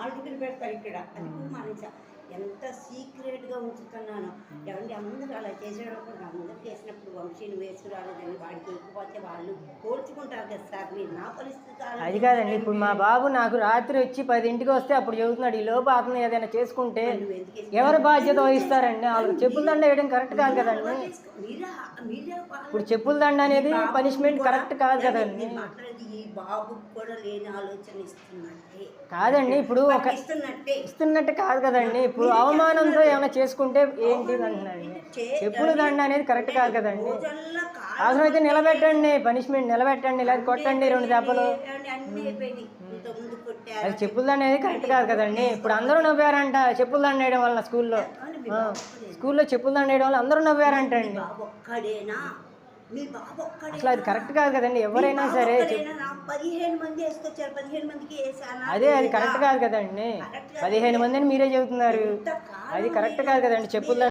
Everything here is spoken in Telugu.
హాల్ టికెట్ పెడతారు ఇక్కడ, అది కూడా మానేసా. ఎంత సీక్రెట్గా ఉంచుతున్నాను. ఏమంటే అందరూ అలా చేసేటప్పుడు అందరూ చేసినప్పుడు వంశీ నువ్వు వేసుకురాలేదని వాడికి ఎక్కిపోతే వాళ్ళు పోల్చుకుంటారు కదా సార్. మీరు నా పరిస్థితి అది కాదండి. ఇప్పుడు మా బాబు నాకు రాత్రి వచ్చి 10కి వస్తే అప్పుడు చెబుతున్నాడు, ఈ లోపు అతను ఏదైనా చేసుకుంటే ఎవరు బాధ్యత వహిస్తారండి? వాళ్ళకి చెప్పుల దండ వేయడం కరెక్ట్ కాదు కదండి. ఇప్పుడు చెప్పుల దండ అనేది పనిష్మెంట్ కరెక్ట్ కాదు కదండి. ఈ బాబుకి కూడా లేని ఆలోచన ఇస్తున్నట్టే కాదండి. ఇప్పుడు ఒక ఇస్తున్నట్టు కాదు కదండి. ఇప్పుడు అవమానంతో ఏమైనా చేసుకుంటే ఏంటి అంటున్నాండి. చెప్పుల దండ అనేది కరెక్ట్ కాదు కదండి. అవసరమైతే నిలబెట్టండి, పనిష్మెంట్ నిలబెట్టండి, లేదా కొట్టండి 2 దెబ్బలు. అది చెప్పుల దండ అనేది కరెక్ట్ కాదు కదండి. ఇప్పుడు అందరూ నవ్వారంట చెప్పుల దండ వేయడం వల్ల. స్కూల్లో చెప్పుల దండ వేయడం వల్ల అందరూ నవ్వారంట అండి. అసలు అది కరెక్ట్ కాదు కదండి. ఎవరైనా సరే 15 మంది వేసుకొచ్చారు, 15 మందికి అదే అది కరెక్ట్ కాదు కదండి. 15 మంది అని మీరే చెబుతున్నారు. అది కరెక్ట్ కాదు కదండి చెప్పుల